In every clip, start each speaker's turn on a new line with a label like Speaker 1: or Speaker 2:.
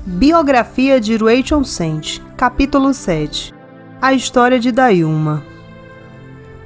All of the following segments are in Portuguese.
Speaker 1: Biografia de Rachel Sent, capítulo 7. A história de Dayuma.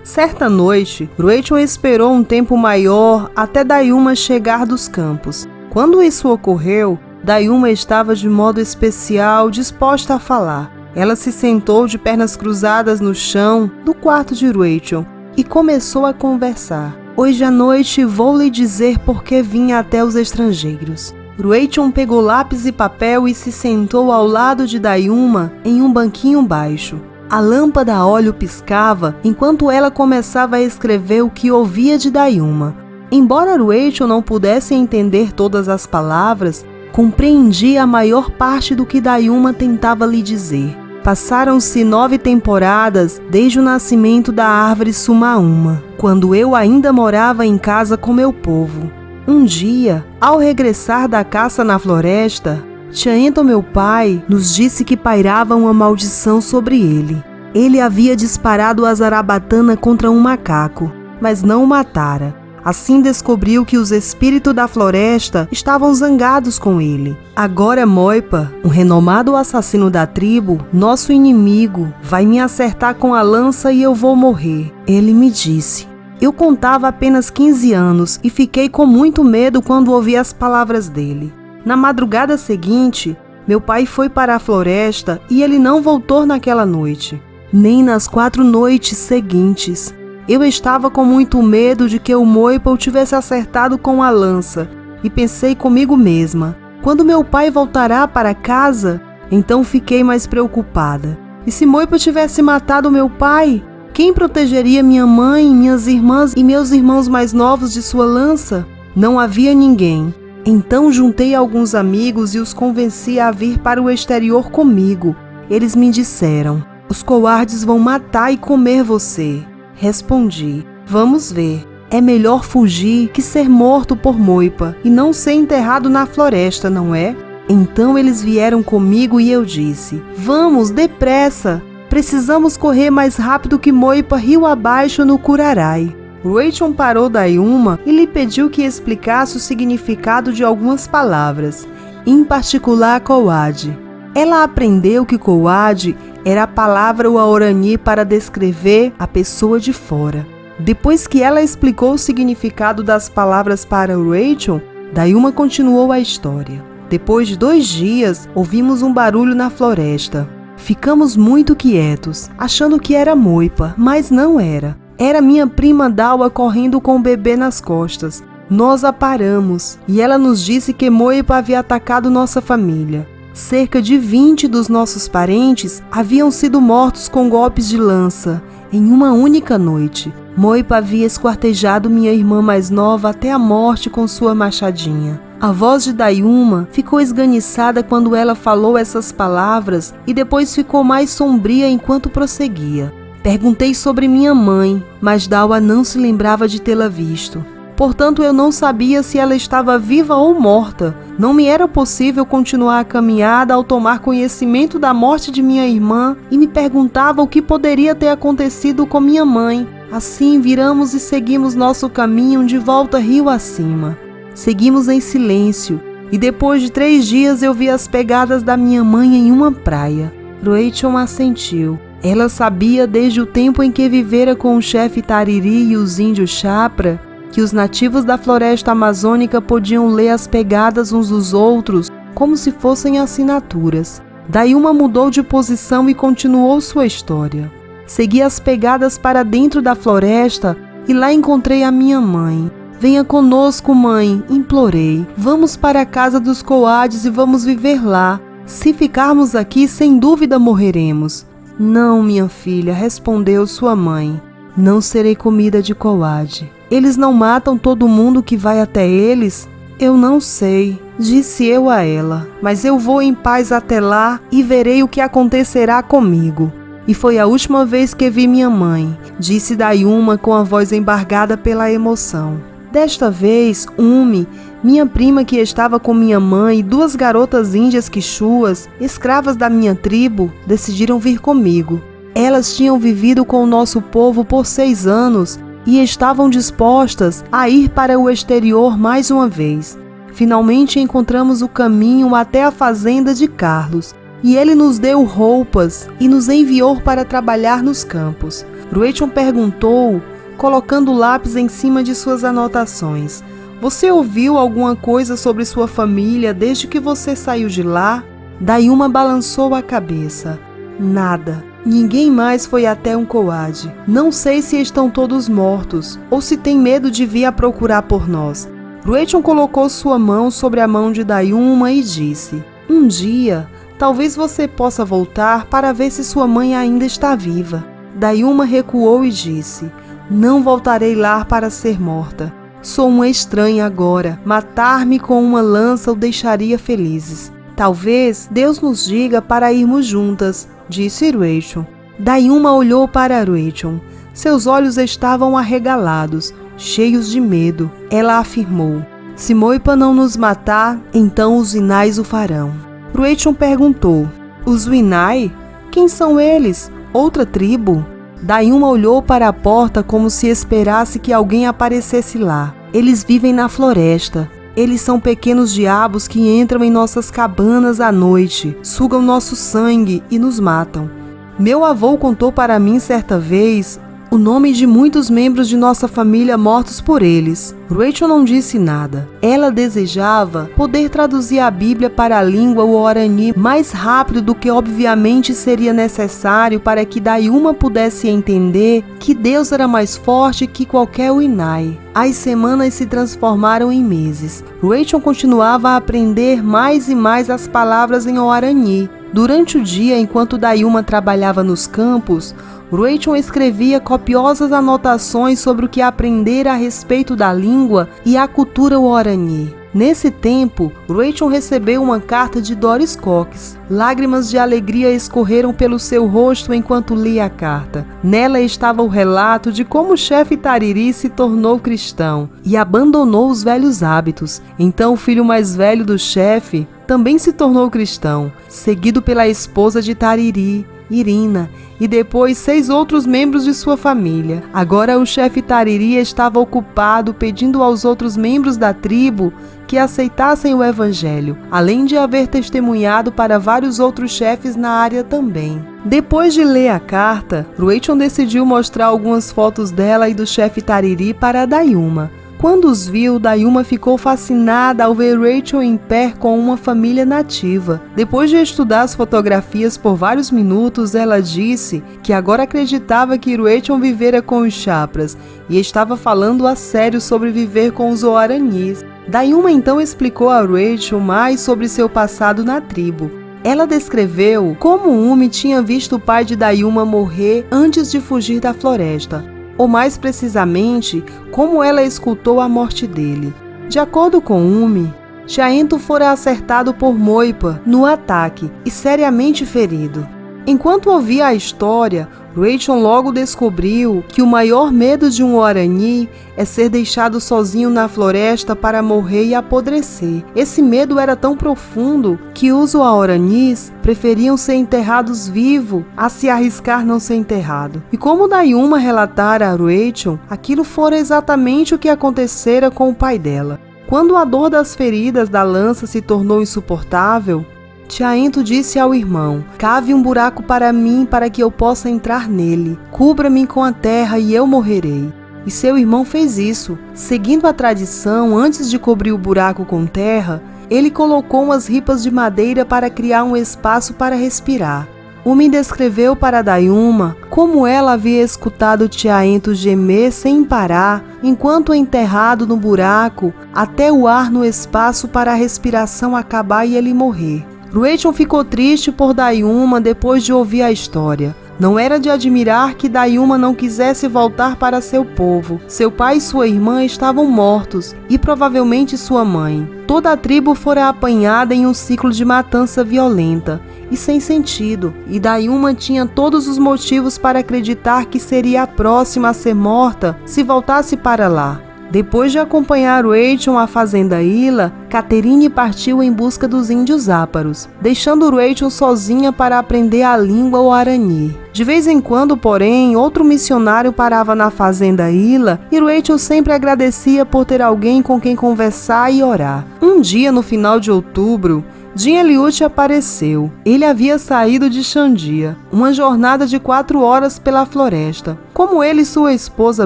Speaker 1: Certa noite, Rachel esperou um tempo maior até Dayuma chegar dos campos. Quando isso ocorreu, Dayuma estava de modo especial disposta a falar. Ela se sentou de pernas cruzadas no chão do quarto de Rachel e começou a conversar. Hoje à noite vou lhe dizer por que vim até os estrangeiros. Rachel pegou lápis e papel e se sentou ao lado de Dayuma em um banquinho baixo. A lâmpada a óleo piscava enquanto ela começava a escrever o que ouvia de Dayuma. Embora Rachel não pudesse entender todas as palavras, compreendia a maior parte do que Dayuma tentava lhe dizer. Passaram-se 9 temporadas desde o nascimento da árvore Sumauma, quando eu ainda morava em casa com meu povo. Um dia, ao regressar da caça na floresta, Tiaento, meu pai, nos disse que pairava uma maldição sobre ele. Ele havia disparado a zarabatana contra um macaco, mas não o matara. Assim descobriu que os espíritos da floresta estavam zangados com ele. Agora Moipa, um renomado assassino da tribo, nosso inimigo, vai me acertar com a lança e eu vou morrer. Ele me disse. Eu contava apenas 15 anos e fiquei com muito medo quando ouvi as palavras dele. Na madrugada seguinte, meu pai foi para a floresta e ele não voltou naquela noite, nem nas 4 noites seguintes. Eu estava com muito medo de que o Moipa o tivesse acertado com a lança e pensei comigo mesma, quando meu pai voltará para casa? Então fiquei mais preocupada. E se Moipa tivesse matado meu pai? Quem protegeria minha mãe, minhas irmãs e meus irmãos mais novos de sua lança? Não havia ninguém. Então juntei alguns amigos e os convenci a vir para o exterior comigo. Eles me disseram, os covardes vão matar e comer você. Respondi, vamos ver. É melhor fugir que ser morto por Moipa e não ser enterrado na floresta, não é? Então eles vieram comigo e eu disse, vamos, depressa! Precisamos correr mais rápido que Moipa rio abaixo no Curarai. Rachel parou Dayuma e lhe pediu que explicasse o significado de algumas palavras, em particular Coade. Ela aprendeu que Coade era a palavra Waorani para descrever a pessoa de fora. Depois que ela explicou o significado das palavras para Rachel, Dayuma continuou a história. Depois de 2 dias, ouvimos um barulho na floresta. Ficamos muito quietos, achando que era Moipa, mas não era. Era minha prima Dawa correndo com o bebê nas costas. Nós a paramos e ela nos disse que Moipa havia atacado nossa família. Cerca de 20 dos nossos parentes haviam sido mortos com golpes de lança em uma única noite. Moipa havia esquartejado minha irmã mais nova até a morte com sua machadinha. A voz de Dayuma ficou esganiçada quando ela falou essas palavras e depois ficou mais sombria enquanto prosseguia. Perguntei sobre minha mãe, mas Dawa não se lembrava de tê-la visto. Portanto, eu não sabia se ela estava viva ou morta. Não me era possível continuar a caminhada ao tomar conhecimento da morte de minha irmã e me perguntava o que poderia ter acontecido com minha mãe. Assim, viramos e seguimos nosso caminho de volta rio acima. Seguimos em silêncio e depois de 3 dias eu vi as pegadas da minha mãe em uma praia. Rachel assentiu. Ela sabia desde o tempo em que vivera com o chefe Tariri e os índios Chapra que os nativos da floresta amazônica podiam ler as pegadas uns dos outros como se fossem assinaturas. Dayuma mudou de posição e continuou sua história. Segui as pegadas para dentro da floresta e lá encontrei a minha mãe. Venha conosco, mãe, implorei. Vamos para a casa dos Coades e vamos viver lá. Se ficarmos aqui, sem dúvida morreremos. Não, minha filha, respondeu sua mãe. Não serei comida de Coade. Eles não matam todo mundo que vai até eles? Eu não sei, disse eu a ela, mas eu vou em paz até lá e verei o que acontecerá comigo. E foi a última vez que vi minha mãe, disse Dayuma com a voz embargada pela emoção. Desta vez, Umi, minha prima que estava com minha mãe e 2 garotas índias quichuas, escravas da minha tribo, decidiram vir comigo. Elas tinham vivido com o nosso povo por 6 anos e estavam dispostas a ir para o exterior mais uma vez. Finalmente encontramos o caminho até a fazenda de Carlos, e ele nos deu roupas e nos enviou para trabalhar nos campos. Rachel perguntou, colocando o lápis em cima de suas anotações: você ouviu alguma coisa sobre sua família desde que você saiu de lá? Dayuma balançou a cabeça. Nada. Ninguém mais foi até Uncoad. Não sei se estão todos mortos ou se tem medo de vir a procurar por nós. Rachel colocou sua mão sobre a mão de Dayuma e disse: um dia, talvez você possa voltar para ver se sua mãe ainda está viva. Dayuma recuou e disse: não voltarei lá para ser morta. Sou uma estranha agora. Matar-me com uma lança o deixaria felizes. Talvez Deus nos diga para irmos juntas, disse Rachel. Dayuma olhou para Rachel. Seus olhos estavam arregalados, cheios de medo. Ela afirmou: se Moipa não nos matar, então os Winais o farão. Rachel perguntou: os Winai? Quem são eles? Outra tribo? Dayuma olhou para a porta como se esperasse que alguém aparecesse lá. Eles vivem na floresta. Eles são pequenos diabos que entram em nossas cabanas à noite, sugam nosso sangue e nos matam. Meu avô contou para mim certa vez o nome de muitos membros de nossa família mortos por eles. Rachel não disse nada. Ela desejava poder traduzir a Bíblia para a língua Guarani mais rápido do que obviamente seria necessário para que Dayuma pudesse entender que Deus era mais forte que qualquer Winai. As semanas se transformaram em meses. Rachel continuava a aprender mais e mais as palavras em Guarani. Durante o dia, enquanto Dayuma trabalhava nos campos, Rachel escrevia copiosas anotações sobre o que aprendera a respeito da língua e a cultura Guarani. Nesse tempo, Rachel recebeu uma carta de Doris Cox. Lágrimas de alegria escorreram pelo seu rosto enquanto lia a carta. Nela estava o relato de como o chefe Tariri se tornou cristão e abandonou os velhos hábitos. Então o filho mais velho do chefe também se tornou cristão, seguido pela esposa de Tariri, Irina, e depois 6 outros membros de sua família. Agora o chefe Tariri estava ocupado pedindo aos outros membros da tribo que aceitassem o evangelho, além de haver testemunhado para vários outros chefes na área também. Depois de ler a carta, Rachel decidiu mostrar algumas fotos dela e do chefe Tariri para Dayuma. Quando os viu, Dayuma ficou fascinada ao ver Rachel em pé com uma família nativa. Depois de estudar as fotografias por vários minutos, ela disse que agora acreditava que Rachel vivera com os Chapras e estava falando a sério sobre viver com os Guaranis. Dayuma então explicou a Rachel mais sobre seu passado na tribo. Ela descreveu como Umi tinha visto o pai de Dayuma morrer antes de fugir da floresta, ou mais precisamente, como ela escutou a morte dele. De acordo com Umi, Chaento fora acertado por Moipa no ataque e seriamente ferido. Enquanto ouvia a história, Rachel logo descobriu que o maior medo de um Guarani é ser deixado sozinho na floresta para morrer e apodrecer. Esse medo era tão profundo que os Guaranis preferiam ser enterrados vivos a se arriscar não ser enterrado. E como Dayuma relatara a Rachel, aquilo fora exatamente o que acontecera com o pai dela. Quando a dor das feridas da lança se tornou insuportável, Chaento disse ao irmão: cave um buraco para mim para que eu possa entrar nele. Cubra-me com a terra e eu morrerei. E seu irmão fez isso. Seguindo a tradição, antes de cobrir o buraco com terra, ele colocou umas ripas de madeira para criar um espaço para respirar. Umi descreveu para Dayuma como ela havia escutado Chaento gemer sem parar enquanto enterrado no buraco até o ar no espaço para a respiração acabar e ele morrer. Rachel ficou triste por Dayuma depois de ouvir a história. Não era de admirar que Dayuma não quisesse voltar para seu povo. Seu pai e sua irmã estavam mortos, e provavelmente sua mãe. Toda a tribo fora apanhada em um ciclo de matança violenta e sem sentido, e Dayuma tinha todos os motivos para acreditar que seria a próxima a ser morta se voltasse para lá. Depois de acompanhar Rachel à fazenda Ila, Catherine partiu em busca dos índios áparos, deixando Rachel sozinha para aprender a língua Guarani. De vez em quando, porém, outro missionário parava na fazenda Ila e Rachel sempre agradecia por ter alguém com quem conversar e orar. Um dia, no final de outubro, Jim Elliot apareceu. Ele havia saído de Xandia, uma jornada de 4 horas pela floresta. Como ele e sua esposa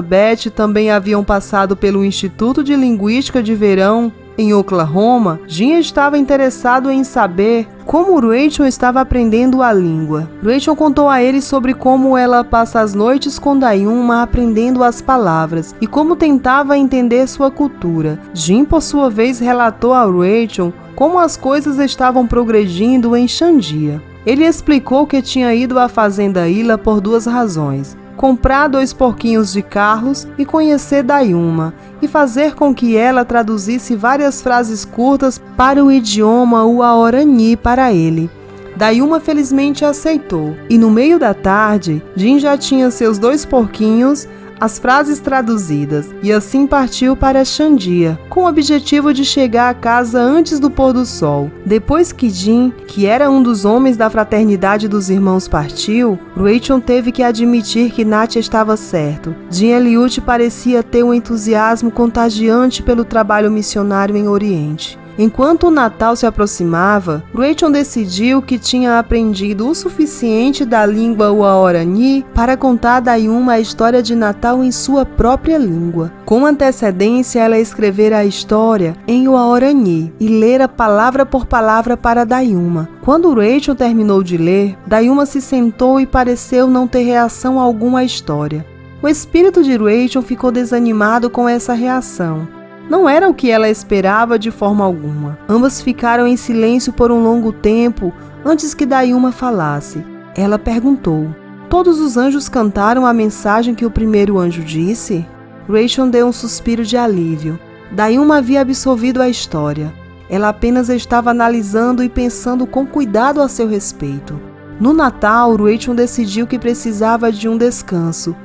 Speaker 1: Beth também haviam passado pelo Instituto de Linguística de Verão em Oklahoma, Jim estava interessado em saber como Rachel estava aprendendo a língua. Rachel contou a ele sobre como ela passa as noites com Dayuma aprendendo as palavras e como tentava entender sua cultura. Jim, por sua vez, relatou a Rachel como as coisas estavam progredindo em Xandia. Ele explicou que tinha ido à fazenda Ila por 2 razões: comprar 2 porquinhos de Carlos e conhecer Dayuma, e fazer com que ela traduzisse várias frases curtas para o idioma Guarani para ele. Dayuma felizmente aceitou, e no meio da tarde, Jim já tinha seus 2 porquinhos, as frases traduzidas, e assim partiu para Xandia, com o objetivo de chegar a casa antes do pôr do sol. Depois que Jim, que era um dos homens da fraternidade dos irmãos, partiu, Rachel teve que admitir que Nath estava certo. Jim Elliot parecia ter um entusiasmo contagiante pelo trabalho missionário em Oriente. Enquanto o Natal se aproximava, Rachel decidiu que tinha aprendido o suficiente da língua Guarani para contar a Dayuma a história de Natal em sua própria língua. Com antecedência, ela escrevera a história em Guarani e lera palavra por palavra para Dayuma. Quando Rachel terminou de ler, Dayuma se sentou e pareceu não ter reação alguma à história. O espírito de Rachel ficou desanimado com essa reação. Não era o que ela esperava de forma alguma. Ambas ficaram em silêncio por um longo tempo antes que Dayuma falasse. Ela perguntou: "Todos os anjos cantaram a mensagem que o primeiro anjo disse?" Rachel deu um suspiro de alívio. Dayuma havia absorvido a história. Ela apenas estava analisando e pensando com cuidado a seu respeito. No Natal, Rachel decidiu que precisava de um descanso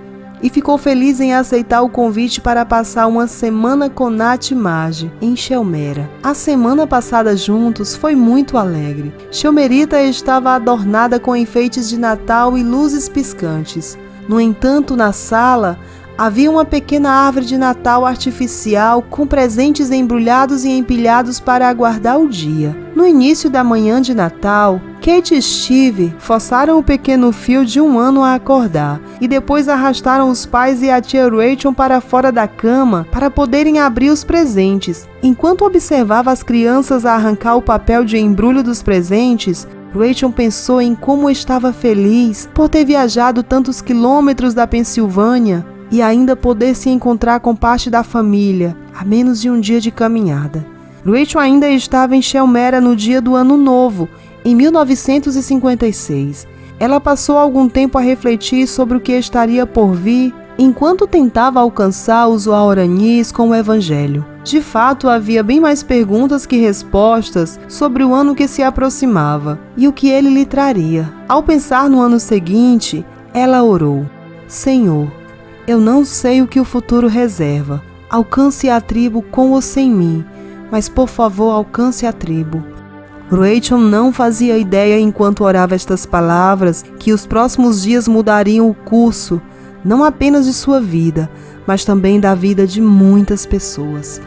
Speaker 1: e ficou feliz em aceitar o convite para passar uma semana com Nath e Marge, em Shelmera. A semana passada juntos foi muito alegre. Shelmerita estava adornada com enfeites de Natal e luzes piscantes. No entanto, na sala, havia uma pequena árvore de Natal artificial com presentes embrulhados e empilhados para aguardar o dia. No início da manhã de Natal, Kate e Steve forçaram o pequeno Phil de 1 ano a acordar e depois arrastaram os pais e a tia Rachel para fora da cama para poderem abrir os presentes. Enquanto observava as crianças arrancar o papel de embrulho dos presentes, Rachel pensou em como estava feliz por ter viajado tantos quilômetros da Pensilvânia e ainda poder se encontrar com parte da família, a menos de um dia de caminhada. Rachel ainda estava em Shelmera no dia do Ano Novo, em 1956. Ela passou algum tempo a refletir sobre o que estaria por vir, enquanto tentava alcançar os Guaranis com o Evangelho. De fato, havia bem mais perguntas que respostas sobre o ano que se aproximava e o que ele lhe traria. Ao pensar no ano seguinte, ela orou: "Senhor, eu não sei o que o futuro reserva. Alcance a tribo com ou sem mim, mas por favor alcance a tribo." Rachel não fazia ideia, enquanto orava estas palavras, que os próximos dias mudariam o curso, não apenas de sua vida, mas também da vida de muitas pessoas.